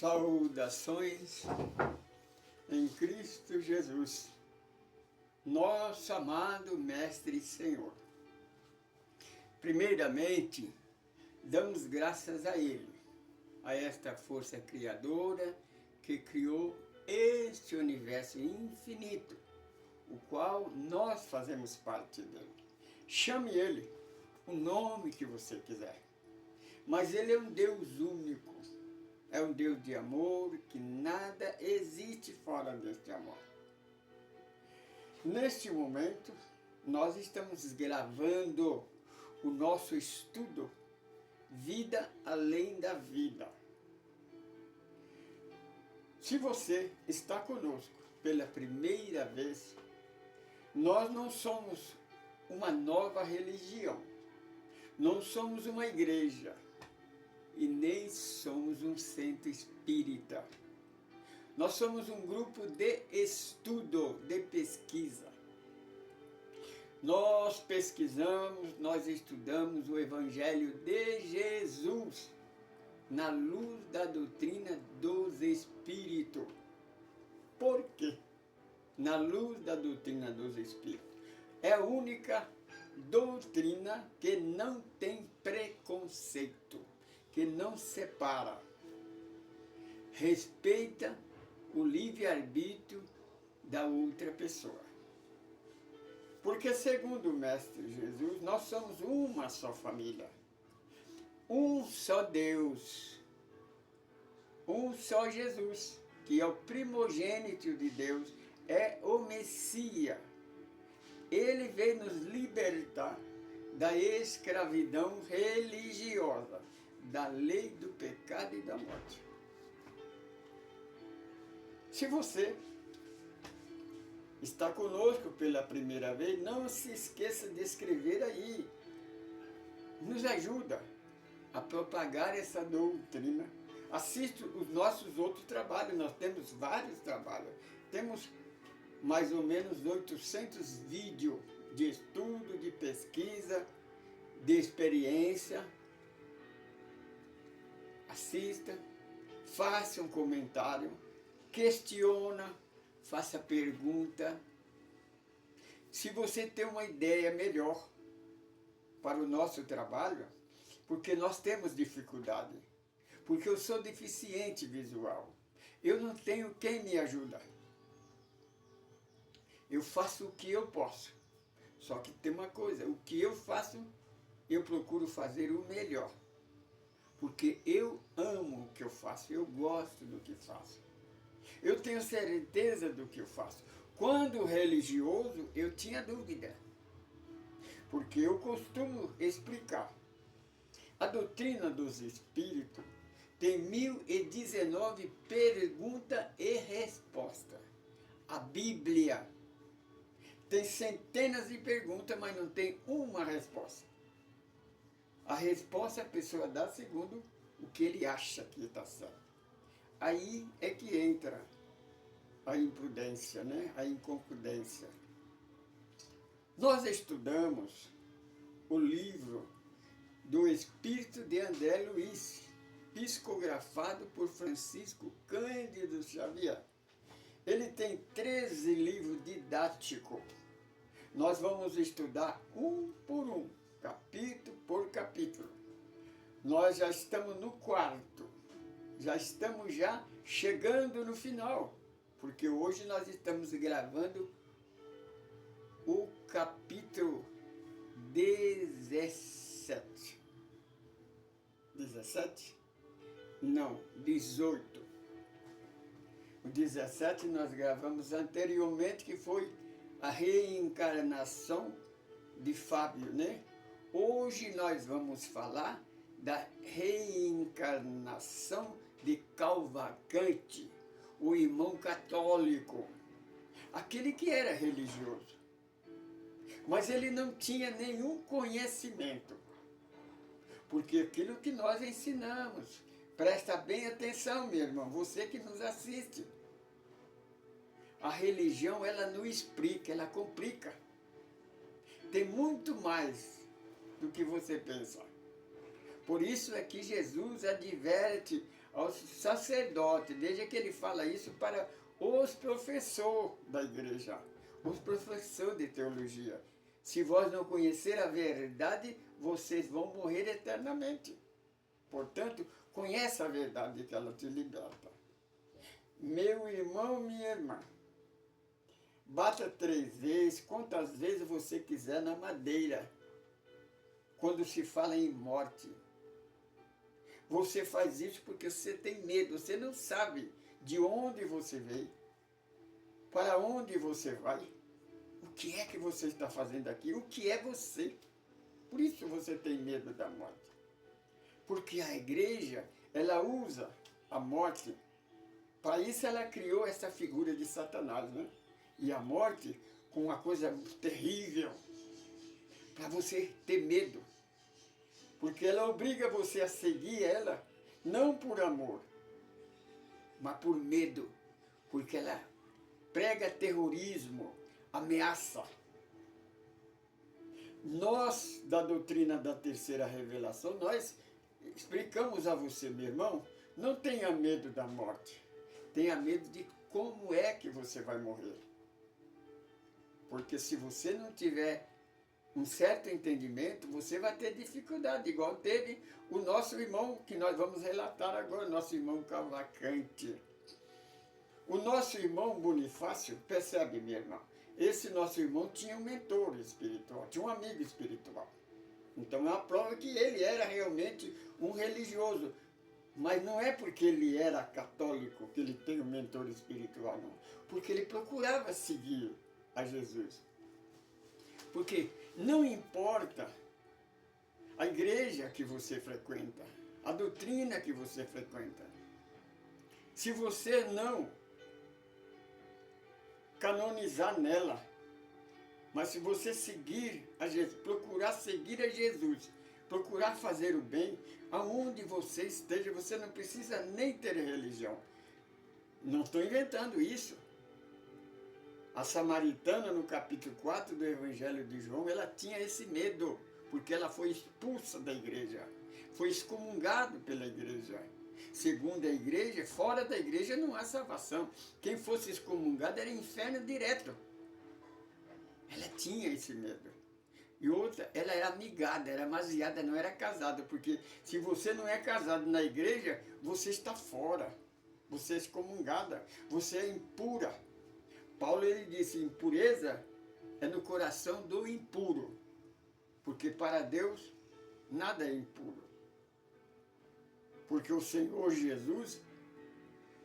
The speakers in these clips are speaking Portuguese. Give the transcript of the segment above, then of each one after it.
Saudações em Cristo Jesus, nosso amado Mestre e Senhor. Primeiramente, damos graças a Ele, a esta força criadora que criou este universo infinito, o qual nós fazemos parte dele. Chame Ele o nome que você quiser, mas Ele é um Deus único. É um Deus de amor, que nada existe fora deste amor. Neste momento, nós estamos gravando o nosso estudo Vida Além da Vida. Se você está conosco pela primeira vez, nós não somos uma nova religião, não somos uma igreja, e nem somos um centro espírita. Nós somos um grupo de estudo, de pesquisa. Nós pesquisamos, nós estudamos o Evangelho de Jesus na luz da doutrina dos Espíritos. Por quê? Na luz da doutrina dos Espíritos. É a única doutrina que não tem preconceito, que não separa, respeita o livre-arbítrio da outra pessoa. Porque segundo o Mestre Jesus, nós somos uma só família, um só Deus, um só Jesus, que é o primogênito de Deus, é o Messias. Ele veio nos libertar da escravidão religiosa, da lei do pecado e da morte. Se você está conosco pela primeira vez, não se esqueça de escrever aí. Nos ajuda a propagar essa doutrina. Assista os nossos outros trabalhos, nós temos vários trabalhos. Temos mais ou menos 800 vídeos de estudo, de pesquisa, de experiência. Assista, faça um comentário, questiona, faça pergunta. Se você tem uma ideia melhor para o nosso trabalho, porque nós temos dificuldade, porque eu sou deficiente visual, eu não tenho quem me ajuda. Eu faço o que eu posso, só que tem uma coisa, o que eu faço, eu procuro fazer o melhor. Porque eu amo o que eu faço, eu gosto do que faço. Eu tenho certeza do que eu faço. Quando religioso, eu tinha dúvida. Porque eu costumo explicar. A doutrina dos Espíritos tem 1019 perguntas e respostas. A Bíblia tem centenas de perguntas, mas não tem uma resposta. A resposta a pessoa dá segundo o que ele acha que está certo. Aí é que entra a imprudência, né? A inconcludência. Nós estudamos o livro do Espírito de André Luiz, psicografado por Francisco Cândido Xavier. Ele tem 13 livros didáticos. Nós vamos estudar um por um, capítulo por capítulo. Nós já estamos no quarto, já estamos chegando no final, porque hoje nós estamos gravando o capítulo 17. 17? Não, 18. O 17 nós gravamos anteriormente, que foi a reencarnação de Fábio, né? Hoje nós vamos falar da reencarnação de Cavalcante, o irmão católico, aquele que era religioso, mas ele não tinha nenhum conhecimento, porque aquilo que nós ensinamos, presta bem atenção, meu irmão, você que nos assiste, a religião ela não explica, ela complica, tem muito mais do que você pensa. Por isso é que Jesus adverte aos sacerdotes. Veja que ele fala isso para os professores da igreja, os professores de teologia. Se vós não conhecer a verdade, vocês vão morrer eternamente. Portanto, conhece a verdade que ela te liberta. Meu irmão, minha irmã, bata 3 vezes, quantas vezes você quiser na madeira, quando se fala em morte. Você faz isso porque você tem medo, você não sabe de onde você veio, para onde você vai, o que é que você está fazendo aqui, o que é você. Por isso você tem medo da morte. Porque a igreja, ela usa a morte, para isso ela criou essa figura de Satanás, né? E a morte com uma coisa terrível, para você ter medo. Porque ela obriga você a seguir ela, não por amor, mas por medo. Porque ela prega terrorismo, ameaça. Nós, da doutrina da terceira revelação, nós explicamos a você, meu irmão, não tenha medo da morte. Tenha medo de como é que você vai morrer. Porque se você não tiver um certo entendimento, você vai ter dificuldade, igual teve o nosso irmão, que nós vamos relatar agora, nosso irmão Cavalcante. O nosso irmão Bonifácio, percebe, meu irmão, esse nosso irmão tinha um mentor espiritual, tinha um amigo espiritual. Então é uma prova que ele era realmente um religioso. Mas não é porque ele era católico que ele tem um mentor espiritual, não. Porque ele procurava seguir a Jesus. Porque não importa a igreja que você frequenta, a doutrina que você frequenta. Se você não canonizar nela, mas se você seguir a Jesus, procurar seguir a Jesus, procurar fazer o bem, aonde você esteja, você não precisa nem ter religião. Não estou inventando isso. A samaritana, no capítulo 4 do Evangelho de João, ela tinha esse medo, porque ela foi expulsa da igreja, foi excomungada pela igreja. Segundo a igreja, fora da igreja não há salvação. Quem fosse excomungado era inferno direto. Ela tinha esse medo. E outra, ela era amigada, era amaziada, não era casada, porque se você não é casado na igreja, você está fora. Você é excomungada, você é impura. Paulo ele disse, impureza é no coração do impuro, porque para Deus nada é impuro. Porque o Senhor Jesus,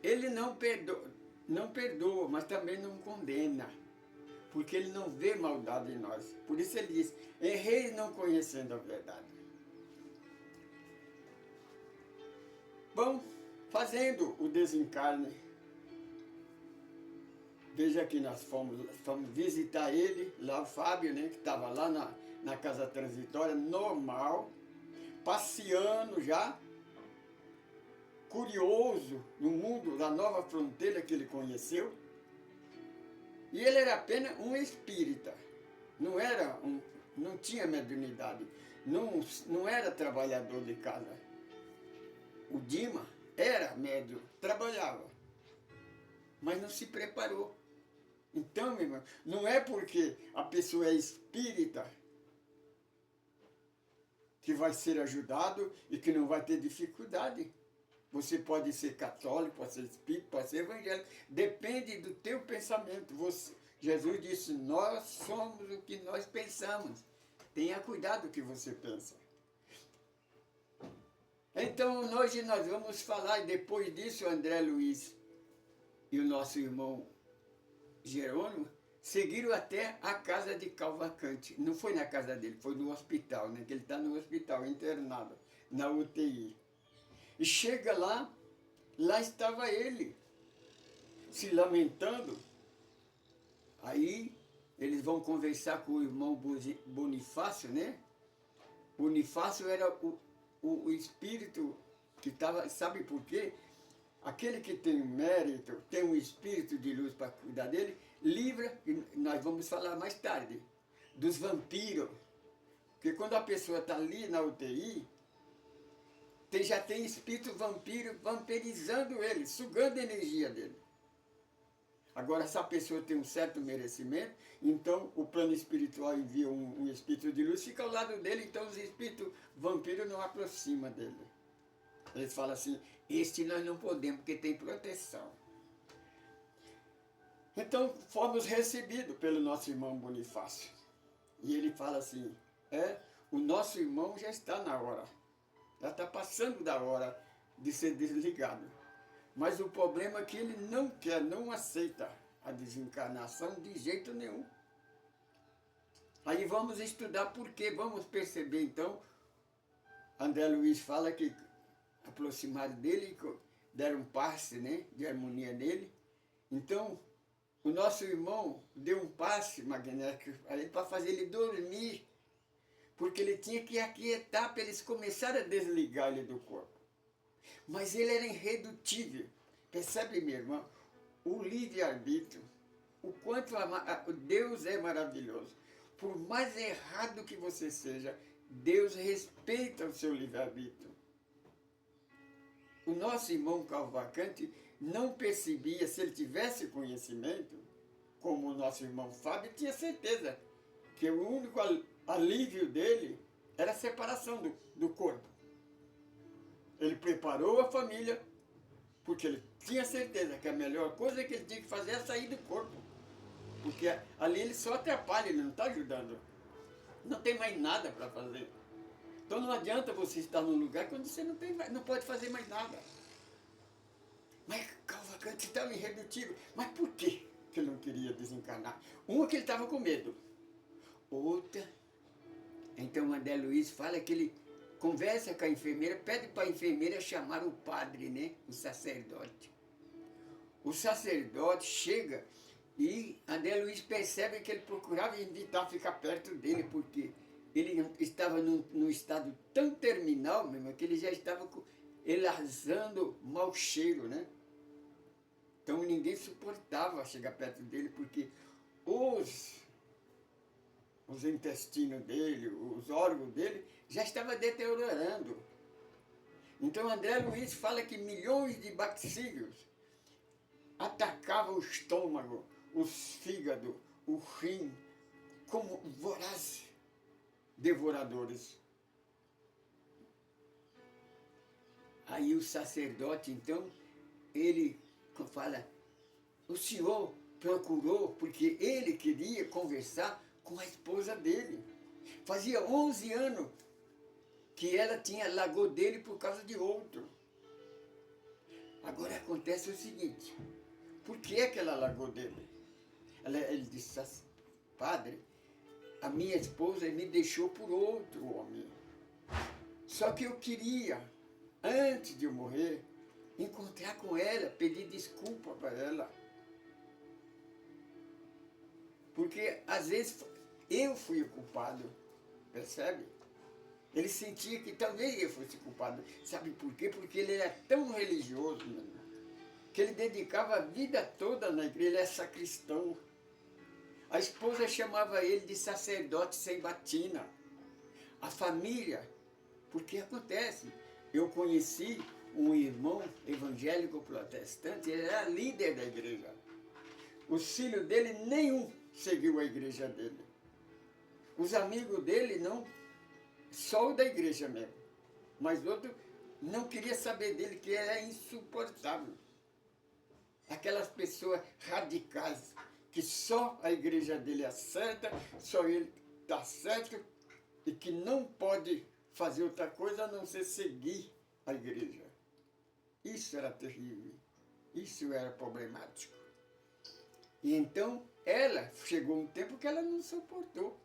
ele não perdoa, mas também não condena, porque ele não vê maldade em nós. Por isso ele diz, errei não conhecendo a verdade. Bom, fazendo o desencarne, veja que nós fomos visitar ele, lá o Fábio, né, que estava lá na casa transitória, normal, passeando já, curioso no mundo da nova fronteira que ele conheceu. E ele era apenas um espírita, não tinha mediunidade, não era trabalhador de casa. O Dima era médium, trabalhava, mas não se preparou. Então, meu irmão, não é porque a pessoa é espírita que vai ser ajudado e que não vai ter dificuldade. Você pode ser católico, pode ser espírita, pode ser evangélico. Depende do teu pensamento. Jesus disse, nós somos o que nós pensamos. Tenha cuidado o que você pensa. Então, hoje nós vamos falar, e depois disso, o André Luiz e o nosso irmão Jerônimo seguiram até a casa de Cavalcante. Não foi na casa dele, foi no hospital, né? Que ele está no hospital, internado, na UTI. E chega lá estava ele, se lamentando. Aí eles vão conversar com o irmão Bonifácio, né? Bonifácio era o espírito que estava, sabe por quê? Aquele que tem mérito, tem um espírito de luz para cuidar dele, livra, e nós vamos falar mais tarde, dos vampiros. Porque quando a pessoa está ali na UTI, já tem espírito vampiro vampirizando ele, sugando a energia dele. Agora, se a pessoa tem um certo merecimento, então o plano espiritual envia um espírito de luz, fica ao lado dele, então os espíritos vampiros não aproximam dele. Eles falam assim, este nós não podemos, porque tem proteção. Então, fomos recebidos pelo nosso irmão Bonifácio. E ele fala assim, o nosso irmão já está na hora, já está passando da hora de ser desligado. Mas o problema é que ele não quer, não aceita a desencarnação de jeito nenhum. Aí vamos estudar por quê, vamos perceber então. André Luiz fala que aproximaram dele, deram um passe, né, de harmonia nele. Então, o nosso irmão deu um passe magnético para fazer ele dormir, porque ele tinha que aquietar para eles começarem a desligar ele do corpo. Mas ele era irredutível. Percebe, minha irmã? O livre-arbítrio, o quanto Deus é maravilhoso. Por mais errado que você seja, Deus respeita o seu livre-arbítrio. O nosso irmão Cavalcante não percebia, se ele tivesse conhecimento, como o nosso irmão Fábio tinha certeza, que o único alívio dele era a separação do corpo. Ele preparou a família, porque ele tinha certeza que a melhor coisa que ele tinha que fazer é sair do corpo. Porque ali ele só atrapalha, ele não está ajudando. Não tem mais nada para fazer. Então não adianta você estar num lugar quando você não pode fazer mais nada. Mas Cavalcante estava irredutível. Mas por quê que ele não queria desencarnar? Uma que ele estava com medo. Outra, então André Luiz fala que ele conversa com a enfermeira, pede para a enfermeira chamar o padre, né? O sacerdote. O sacerdote chega e André Luiz percebe que ele procurava evitar ficar perto dele, porque ele estava num estado tão terminal mesmo, que ele já estava exalando mau cheiro, né? Então ninguém suportava chegar perto dele, porque os intestinos dele, os órgãos dele, já estavam deteriorando. Então André Luiz fala que milhões de bacílios atacavam o estômago, os fígados, o rim, como vorazes devoradores. Aí o sacerdote, então, ele fala, o senhor procurou porque ele queria conversar com a esposa dele. Fazia 11 anos que ela largou dele por causa de outro. Agora acontece o seguinte, por que é que ela largou dele? Ele disse, padre, a minha esposa me deixou por outro homem. Só que eu queria, antes de eu morrer, encontrar com ela, pedir desculpa para ela. Porque às vezes eu fui o culpado, percebe? Ele sentia que talvez eu fosse culpado. Sabe por quê? Porque ele era tão religioso, meu irmão, que ele dedicava a vida toda na igreja, ele é sacristão. A esposa chamava ele de sacerdote sem batina. A família, porque acontece, eu conheci um irmão evangélico protestante, ele era líder da igreja. O filho dele, nenhum seguiu a igreja dele. Os amigos dele, não, só o da igreja mesmo. Mas outro não queria saber dele, que era insuportável. Aquelas pessoas radicais, que só a igreja dele acerta, só ele está certo, e que não pode fazer outra coisa a não ser seguir a igreja. Isso era terrível, isso era problemático. E então, ela chegou um tempo que ela não suportou.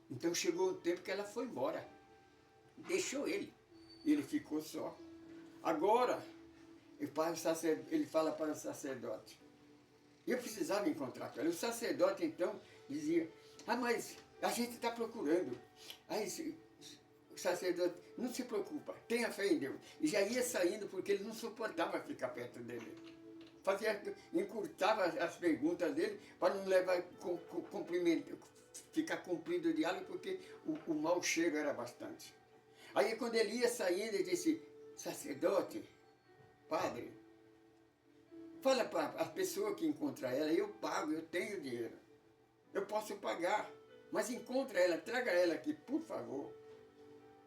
Então chegou um tempo que ela foi embora. Deixou ele. Ele ficou só. Agora, ele fala para o sacerdote. Eu precisava encontrar com ela. O sacerdote, então, dizia, mas a gente está procurando. Aí o sacerdote, não se preocupa, tenha fé em Deus. E já ia saindo porque ele não suportava ficar perto dele. Encurtava as perguntas dele para não levar ficar cumprido o diálogo, porque o mau cheiro era bastante. Aí quando ele ia saindo, ele disse, sacerdote, padre, fala para a pessoa que encontra ela, eu pago, eu tenho dinheiro, eu posso pagar, mas encontra ela, traga ela aqui, por favor.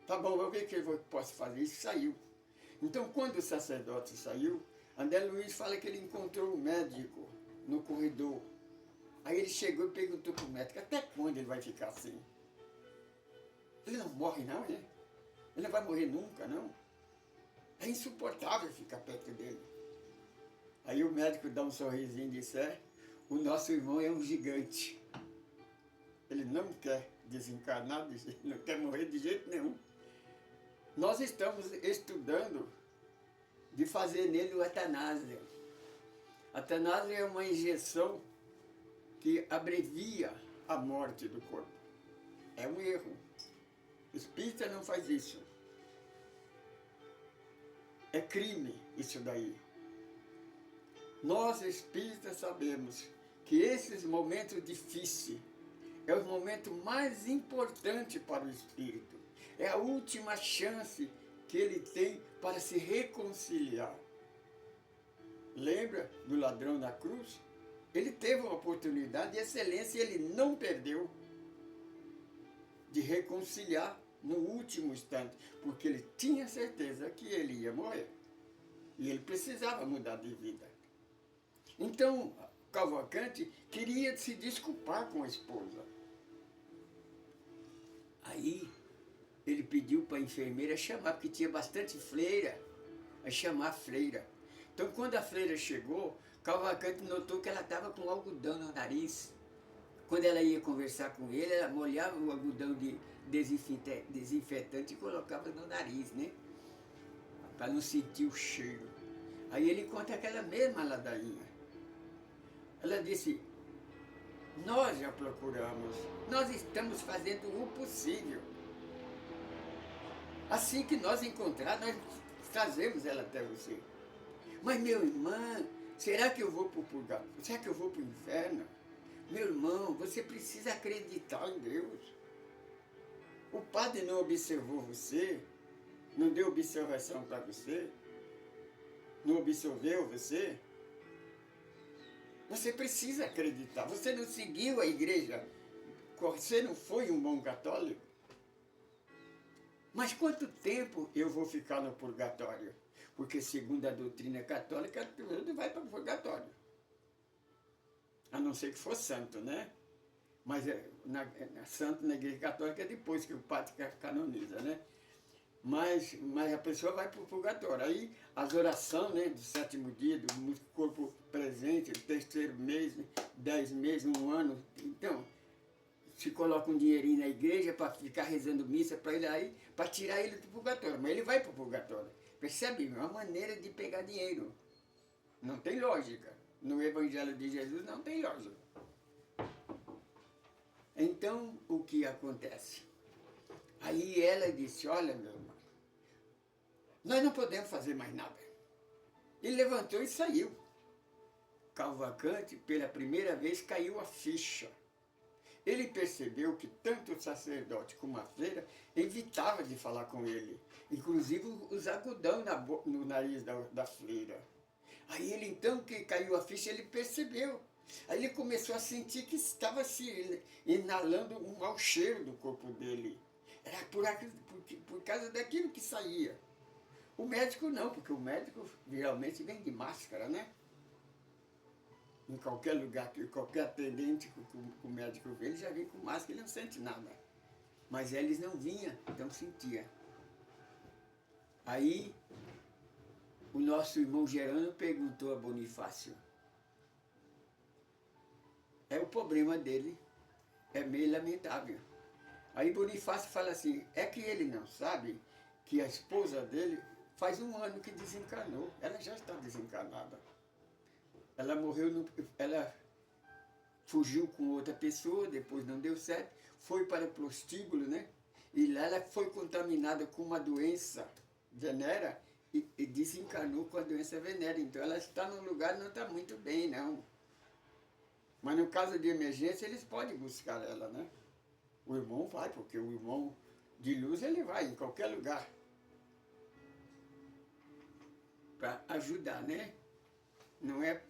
Tá bom, eu ver que eu posso fazer isso, saiu. Então, quando o sacerdote saiu, André Luiz fala que ele encontrou um médico no corredor. Aí ele chegou e perguntou para o médico, até quando ele vai ficar assim? Ele não morre não, né? Ele não vai morrer nunca, não. É insuportável ficar perto dele. Aí o médico dá um sorrisinho e disse, o nosso irmão é um gigante. Ele não quer desencarnar, não quer morrer de jeito nenhum. Nós estamos estudando de fazer nele o eutanásia. A eutanásia é uma injeção que abrevia a morte do corpo. É um erro. O espírita não faz isso. É crime isso daí. Nós espíritas sabemos que esses momentos difíceis é o momento mais importante para o espírito. É a última chance que ele tem para se reconciliar. Lembra do ladrão na cruz? Ele teve uma oportunidade de excelência e ele não perdeu de reconciliar no último instante, porque ele tinha certeza que ele ia morrer. E ele precisava mudar de vida. Então, Cavalcante queria se desculpar com a esposa. Aí, ele pediu para a enfermeira chamar, porque tinha bastante freira, a chamar a freira. Então, quando a freira chegou, Cavalcante notou que ela estava com algodão no nariz. Quando ela ia conversar com ele, ela molhava o algodão de desinfetante e colocava no nariz, né? Para não sentir o cheiro. Aí ele conta aquela mesma ladainha. Ela disse, nós já procuramos, nós estamos fazendo o possível. Assim que nós encontrar, nós trazemos ela até você. Mas meu irmão, será que eu vou para o purgatório? Será que eu vou para o inferno? Meu irmão, você precisa acreditar em Deus. O padre não observou você, não deu observação para você, não absolveu você. Você precisa acreditar. Você não seguiu a igreja, você não foi um bom católico. Mas quanto tempo eu vou ficar no purgatório? Porque segundo a doutrina católica, tudo vai para o purgatório. A não ser que for santo, né? Mas santo na igreja católica é depois que o padre canoniza, né? Mas a pessoa vai para o purgatório. Aí as orações, né, do 7º dia, do corpo presente, do 3º mês, 10 meses, 1 ano. Então, se coloca um dinheirinho na igreja para ficar rezando missa para ele aí, para tirar ele do purgatório. Mas ele vai para o purgatório. Percebe? É uma maneira de pegar dinheiro. Não tem lógica. No Evangelho de Jesus não tem lógica. Então, o que acontece? Aí ela disse, olha, meu irmão, nós não podemos fazer mais nada. Ele levantou e saiu. Cavalcante, pela primeira vez, caiu a ficha. Ele percebeu que tanto o sacerdote como a freira evitava de falar com ele. Inclusive os algodão no nariz da freira. Aí ele, então, que caiu a ficha, ele percebeu. Aí ele começou a sentir que estava se inalando um mau cheiro do corpo dele. Era por causa daquilo que saía. O médico não, porque o médico geralmente vem de máscara, né? Em qualquer lugar, qualquer atendente que o médico vê, ele já vem com máscara, ele não sente nada. Mas eles não vinham, então sentia. Aí, o nosso irmão Gerando perguntou a Bonifácio. O problema dele é meio lamentável. Aí Bonifácio fala assim, é que ele não sabe que a esposa dele faz 1 ano que desencarnou. Ela já está desencarnada. Ela morreu, ela fugiu com outra pessoa, depois não deu certo, foi para o prostíbulo, né? E lá ela foi contaminada com uma doença venérea e desencarnou com a doença venérea. Então ela está num lugar que não está muito bem, não. Mas no caso de emergência, eles podem buscar ela, né? O irmão vai, porque o irmão de luz, ele vai em qualquer lugar. para ajudar, né? Não é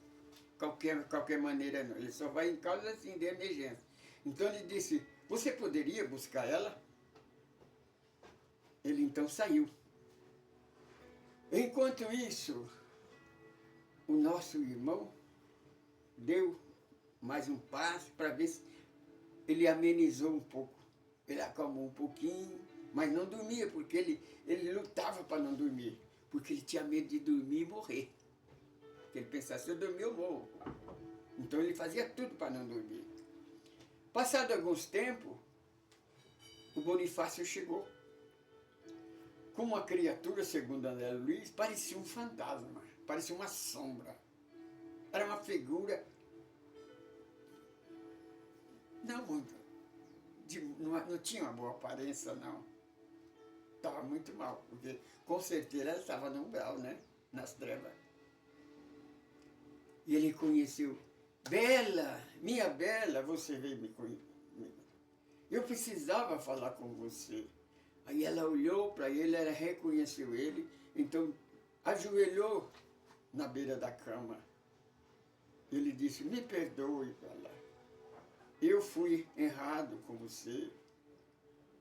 qualquer maneira, não. Ele só vai em causa assim de emergência. Então ele disse, você poderia buscar ela? Ele então saiu. Enquanto isso, o nosso irmão deu mais um passo para ver se ele amenizou um pouco. Ele acalmou um pouquinho, mas não dormia, porque ele lutava para não dormir. Porque ele tinha medo de dormir e morrer. Porque ele pensava, se eu dormir eu morro. Então ele fazia tudo para não dormir. Passado alguns tempos, o Bonifácio chegou. Com uma criatura, segundo André Luiz, parecia um fantasma, parecia uma sombra. Era uma figura não muito, não tinha uma boa aparência, não. Estava muito mal, porque com certeza ela estava no umbral, né? Nas trevas. E ele conheceu, Bela, minha Bela, você veio me conhecer. Eu precisava falar com você. Aí ela olhou para ele, ela reconheceu ele, então ajoelhou na beira da cama. Ele disse, me perdoe, Bela. Eu fui errado com você.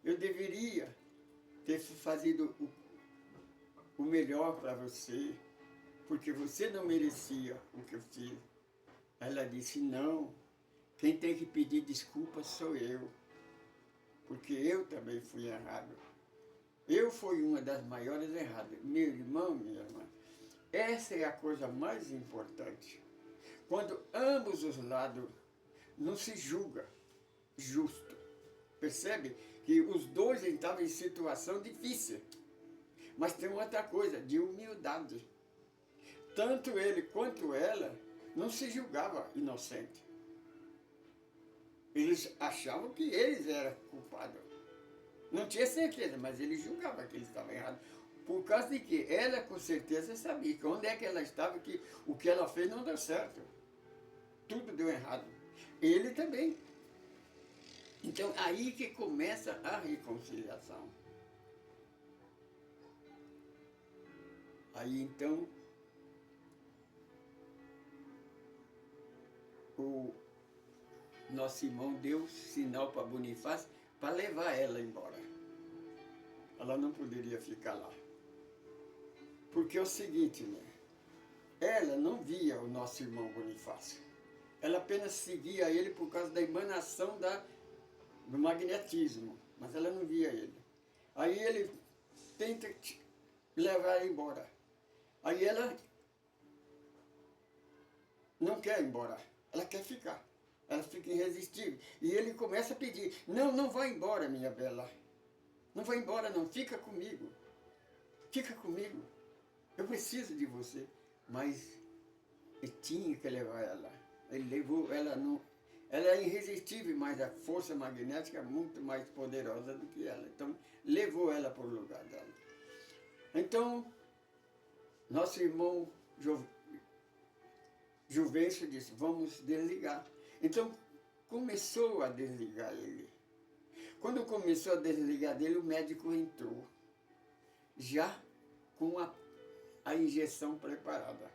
Eu deveria ter fazido o melhor para você, porque você não merecia o que eu fiz. Ela disse, não, quem tem que pedir desculpa sou eu, porque eu também fui errado. Eu fui uma das maiores erradas. Meu irmão, minha irmã, essa é a coisa mais importante. Quando ambos os lados não se julga justo. Percebe que os dois estavam em situação difícil. Mas tem outra coisa, de humildade. Tanto ele quanto ela não se julgavam inocente. Eles achavam que eles eram culpados. Não tinha certeza, mas ele julgava que eles estavam errados. Por causa de que ela com certeza sabia que onde é que ela estava, que o que ela fez não deu certo. Tudo deu errado. Ele também. Então aí que começa a reconciliação. Aí então o nosso irmão deu sinal para Bonifácio para levar ela embora. Ela não poderia ficar lá. Porque é o seguinte, né? Ela não via o nosso irmão Bonifácio. Ela apenas seguia ele por causa da emanação do magnetismo, mas ela não via ele. Aí ele tenta levar ela embora. Aí ela não quer ir embora, ela quer ficar. Ela fica irresistível. E ele começa a pedir, não, não vai embora, minha bela. Não vai embora não, fica comigo. Fica comigo. Eu preciso de você. Mas ele tinha que levar ela. Ele levou ela, não, ela é irresistível, mas a força magnética é muito mais poderosa do que ela. Então, levou ela para o lugar dela. Então, nosso irmão Juvencio disse, vamos desligar. Então, começou a desligar ele. Quando começou a desligar dele, o médico entrou, já com a injeção preparada.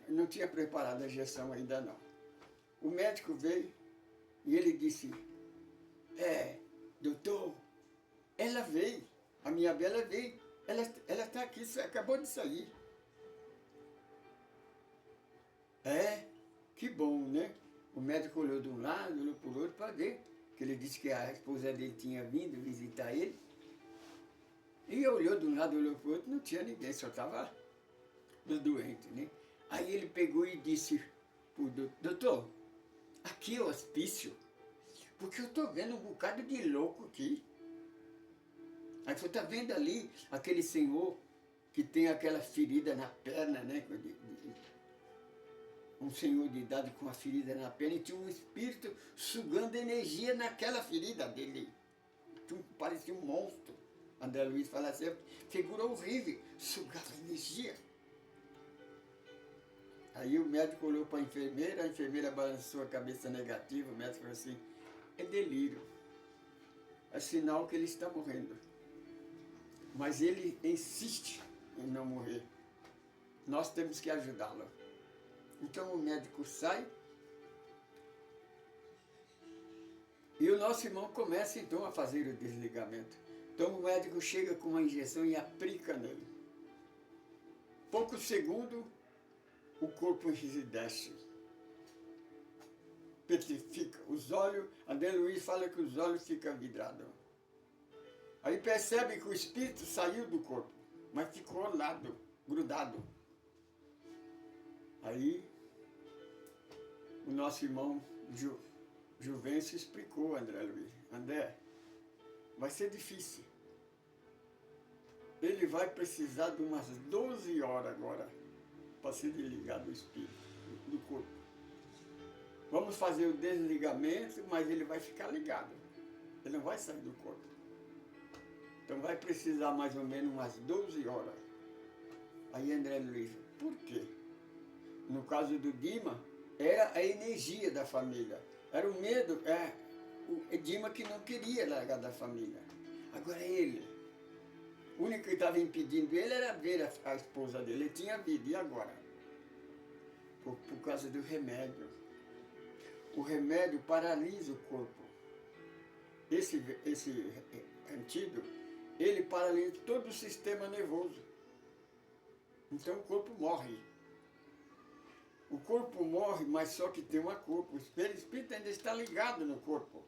Não tinha preparado a injeção ainda não. O médico veio e ele disse, doutor, ela veio, a minha Bela veio, ela está aqui, acabou de sair. Que bom, né? O médico olhou de um lado, olhou para o outro para ver, que ele disse que a esposa dele tinha vindo visitar ele. E olhou de um lado, olhou para o outro, não tinha ninguém, só estava os doentes, né? Aí ele pegou e disse para o doutor, aqui é o hospício, porque eu estou vendo um bocado de louco aqui. Aí você está vendo ali aquele senhor que tem aquela ferida na perna, né? Um senhor de idade com uma ferida na perna e tinha um espírito sugando energia naquela ferida dele. Parecia um monstro. André Luiz fala assim, figura horrível, sugava energia. Aí o médico olhou para a enfermeira balançou a cabeça negativa, o médico falou assim, é delírio. É sinal que ele está morrendo. mas ele insiste em não morrer. Nós temos que ajudá-lo. Então o médico sai e o nosso irmão começa então a fazer o desligamento. Então o médico chega com uma injeção e aplica nele. Poucos segundos, o corpo enrijece, petrifica. Os olhos, André Luiz fala que os olhos ficam vidrados. Aí percebe que o espírito saiu do corpo, mas ficou ao lado, grudado. Aí o nosso irmão Juvencio explicou a André Luiz: André, vai ser difícil. Ele vai precisar de umas 12 horas agora para se desligar do espírito, do corpo. Vamos fazer o desligamento, mas ele vai ficar ligado. Ele não vai sair do corpo. Então vai precisar mais ou menos umas 12 horas. Aí André Luiz, por quê? No caso do Dima, era a energia da família. Era o medo, o Dima que não queria largar da família. Agora ele. O único que estava impedindo ele era ver a esposa dele. Ele tinha vida, e agora? Por causa do remédio. O remédio paralisa o corpo. Esse antídoto, ele paralisa todo o sistema nervoso. Então o corpo morre. O corpo morre, mas só que tem uma corpo. O perispírito ainda está ligado no corpo.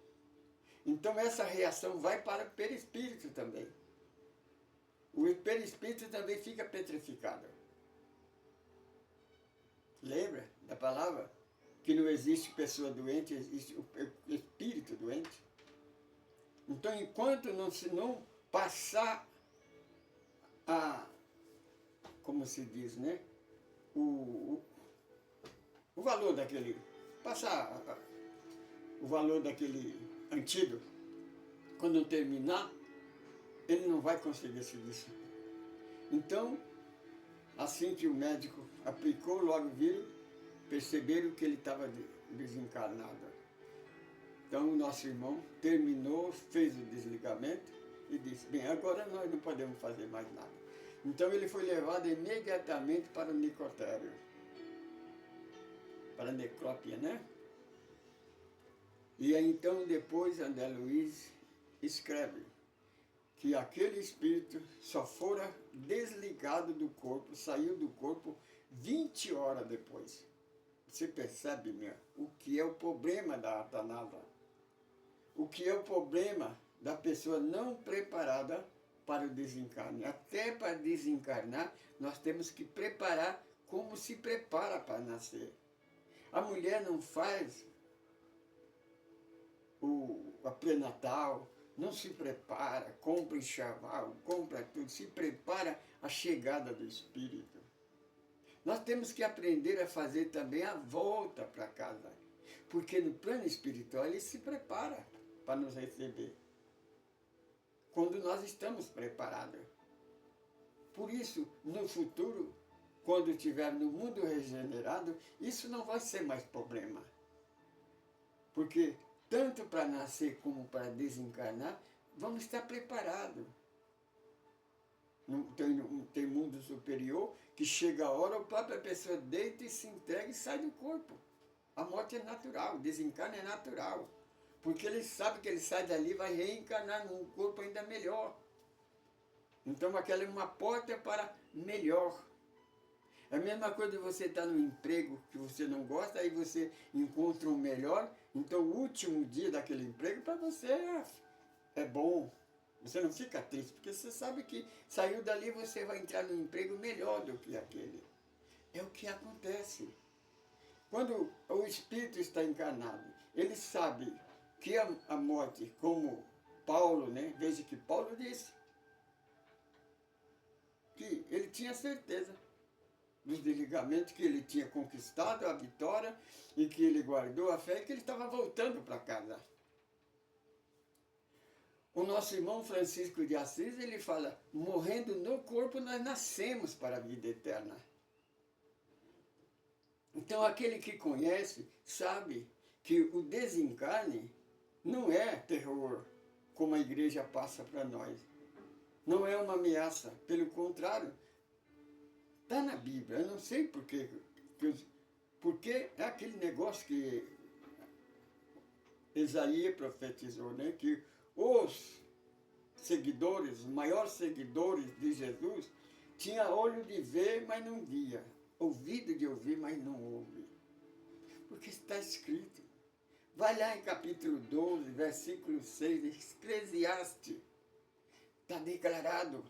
Então essa reação vai para o perispírito também. O perispírito também fica petrificado. Lembra da palavra? Que não existe pessoa doente, existe o espírito doente. Então, enquanto não passar como se diz, né? O valor daquele, o valor daquele antídoto, quando terminar, ele não vai conseguir se dissipar. Então, assim que o médico aplicou, logo viram, perceberam que ele estava desencarnado. Então o nosso irmão terminou, fez o desligamento e disse, bem, agora nós não podemos fazer mais nada. Então ele foi levado imediatamente para o necrotério, para a necrópia, né? E aí, então depois André Luiz escreve que aquele espírito só fora desligado do corpo, saiu do corpo 20 horas depois. Você percebe, meu, o que é o problema da Artanava? O que é o problema da pessoa não preparada para o desencarne? Até para desencarnar, nós temos que preparar como se prepara para nascer. A mulher não faz a pré-natal, não se prepara, compra enxoval, compra tudo, se prepara a chegada do espírito. Nós temos que aprender a fazer também a volta para casa, porque no plano espiritual ele se prepara para nos receber, quando nós estamos preparados. Por isso, no futuro, quando estiver no mundo regenerado, isso não vai ser mais problema. Porque tanto para nascer como para desencarnar, vamos estar preparados. Tem mundo superior que chega a hora, a própria pessoa deita e se entrega e sai do corpo. A morte é natural, o desencarne é natural. Porque ele sabe que ele sai dali e vai reencarnar num corpo ainda melhor. Então aquela é uma porta para melhor. É a mesma coisa de você estar num emprego que você não gosta, aí você encontra um melhor, então o último dia daquele emprego para você é bom. Você não fica triste, porque você sabe que saiu dali e você vai entrar num emprego melhor do que aquele. É o que acontece. Quando o espírito está encarnado, ele sabe que a morte, como Paulo, né? Veja que Paulo disse, que ele tinha certeza dos desligamentos, que ele tinha conquistado a vitória e que ele guardou a fé e que ele estava voltando para casa. O nosso irmão Francisco de Assis, ele fala, morrendo no corpo nós nascemos para a vida eterna. Então aquele que conhece sabe que o desencarne não é terror, como a igreja passa para nós. Não é uma ameaça, pelo contrário, está na Bíblia. Eu não sei por quê, porque é aquele negócio que Isaías profetizou, né? Que os seguidores, os maiores seguidores de Jesus, tinha olho de ver, mas não via, ouvido de ouvir, mas não ouve. Porque está escrito. Vai lá em capítulo 12, versículo 6, de Eclesiastes. Está declarado,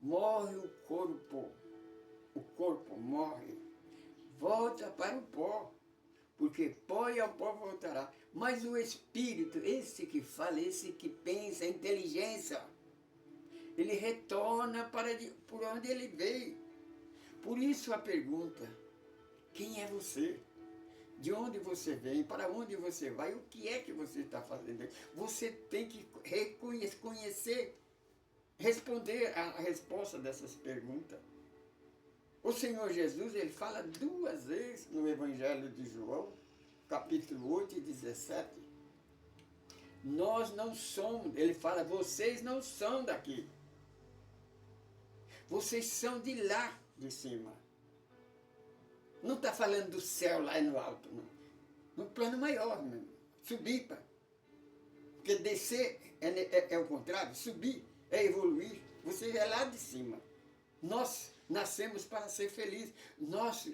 morre o corpo morre, volta para o pó, porque pó e ao pó voltará. Mas o espírito, esse que fala, esse que pensa, a inteligência, ele retorna por onde ele veio. Por isso a pergunta, quem é você? De onde você vem? Para onde você vai? O que é que você está fazendo? Você tem que conhecer, responder a resposta dessas perguntas. O Senhor Jesus, ele fala 2 vezes no Evangelho de João, capítulo 8 e 17. Nós não somos, ele fala, vocês não são daqui. Vocês são de lá, de cima. Não está falando do céu lá no alto, não. No plano maior, mesmo. Subir. Porque descer é o contrário, subir é evoluir. Você é lá de cima. Nós nascemos para ser felizes. Nós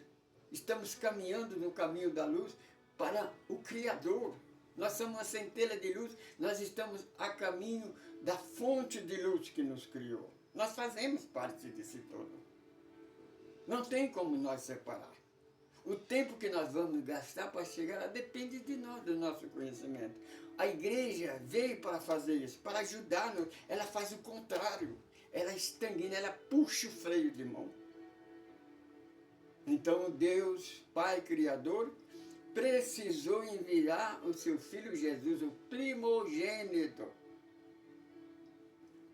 estamos caminhando no caminho da luz para o Criador. Nós somos uma centelha de luz. Nós estamos a caminho da fonte de luz que nos criou. Nós fazemos parte desse todo. Não tem como nós separar. O tempo que nós vamos gastar para chegar lá depende de nós, do nosso conhecimento. A igreja veio para fazer isso, para ajudar-nos. Ela faz o contrário. Ela estagna, ela puxa o freio de mão. Então Deus, Pai Criador, precisou enviar o seu Filho Jesus, o primogênito,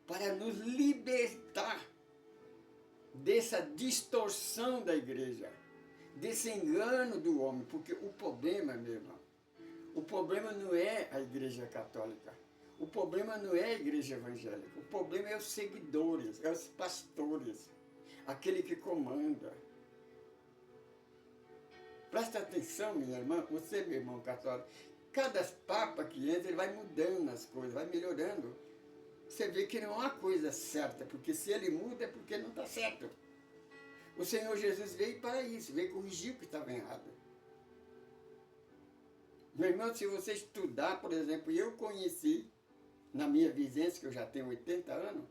para nos libertar dessa distorção da igreja, desse engano do homem, porque o problema, meu irmão, o problema não é a igreja católica, o problema não é a igreja evangélica, o problema é os seguidores, é os pastores, aquele que comanda. Presta atenção, minha irmã, você, meu irmão católico, cada papa que entra, ele vai mudando as coisas, vai melhorando. Você vê que não há coisa certa, porque se ele muda é porque não está certo. O Senhor Jesus veio para isso, veio corrigir o que estava errado. Meu irmão, se você estudar, por exemplo, eu conheci, na minha vivência, que eu já tenho 80 anos,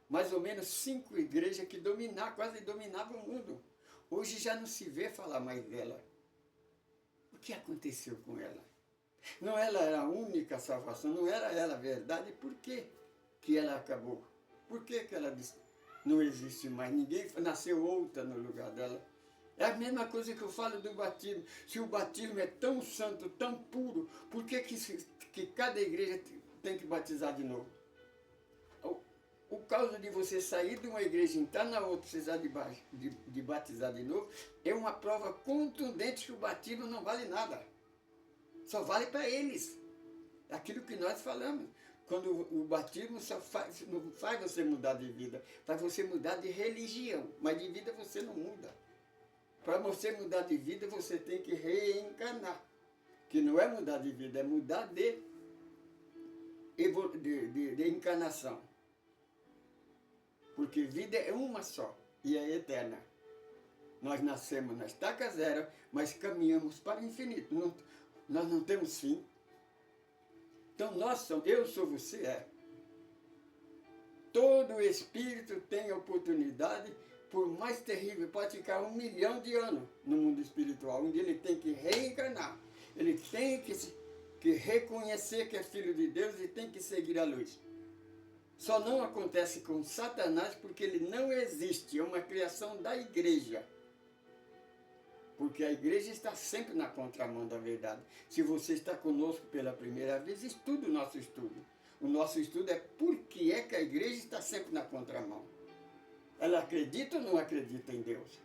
mais ou menos 5 igrejas que quase dominavam o mundo. Hoje já não se vê falar mais dela. O que aconteceu com ela? Não ela era a única salvação, não era ela a verdade, por quê que ela acabou? Por que que ela disse, não existe mais ninguém, nasceu outra no lugar dela? É a mesma coisa que eu falo do batismo. Se o batismo é tão santo, tão puro, por que que cada igreja tem que batizar de novo? O causa de você sair de uma igreja e entrar na outra, precisar de batizar de novo, é uma prova contundente que o batismo não vale nada. Só vale para eles. Aquilo que nós falamos. Quando o batismo não faz você mudar de vida, faz você mudar de religião, mas de vida você não muda. Para você mudar de vida, você tem que reencarnar. Que não é mudar de vida, é mudar de encarnação. Porque vida é uma só e é eterna. Nós nascemos na estaca zero, mas caminhamos para o infinito. Nós não temos fim. Então nós somos, eu sou, você é. Todo espírito tem oportunidade, por mais terrível, pode ficar 1 milhão de anos no mundo espiritual, onde ele tem que reencarnar. Ele tem que reconhecer que é filho de Deus e tem que seguir a luz. Só não acontece com Satanás porque ele não existe, é uma criação da igreja. Porque a igreja está sempre na contramão da verdade. Se você está conosco pela primeira vez, estude o nosso estudo. O nosso estudo é por que é que a igreja está sempre na contramão. Ela acredita ou não acredita em Deus?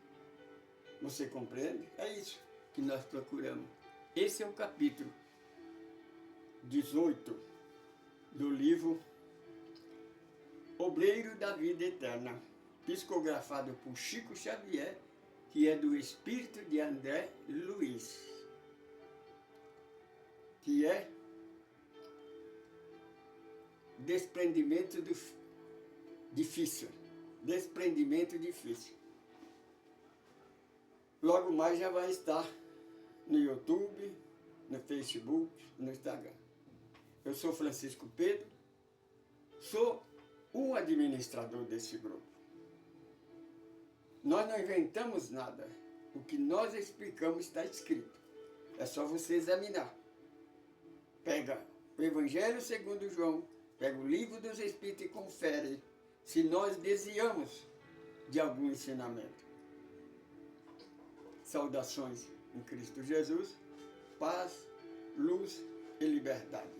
Você compreende? É isso que nós procuramos. Esse é o capítulo 18 do livro Obreiro da Vida Eterna, psicografado por Chico Xavier, que é do espírito de André Luiz, que é desprendimento difícil. Desprendimento difícil. Logo mais já vai estar no YouTube, no Facebook, no Instagram. Eu sou Francisco Pedro, sou um administrador desse grupo. Nós não inventamos nada. O que nós explicamos está escrito. É só você examinar. Pega o Evangelho segundo João, pega o Livro dos Espíritos e confere se nós desviamos de algum ensinamento. Saudações em Cristo Jesus, paz, luz e liberdade.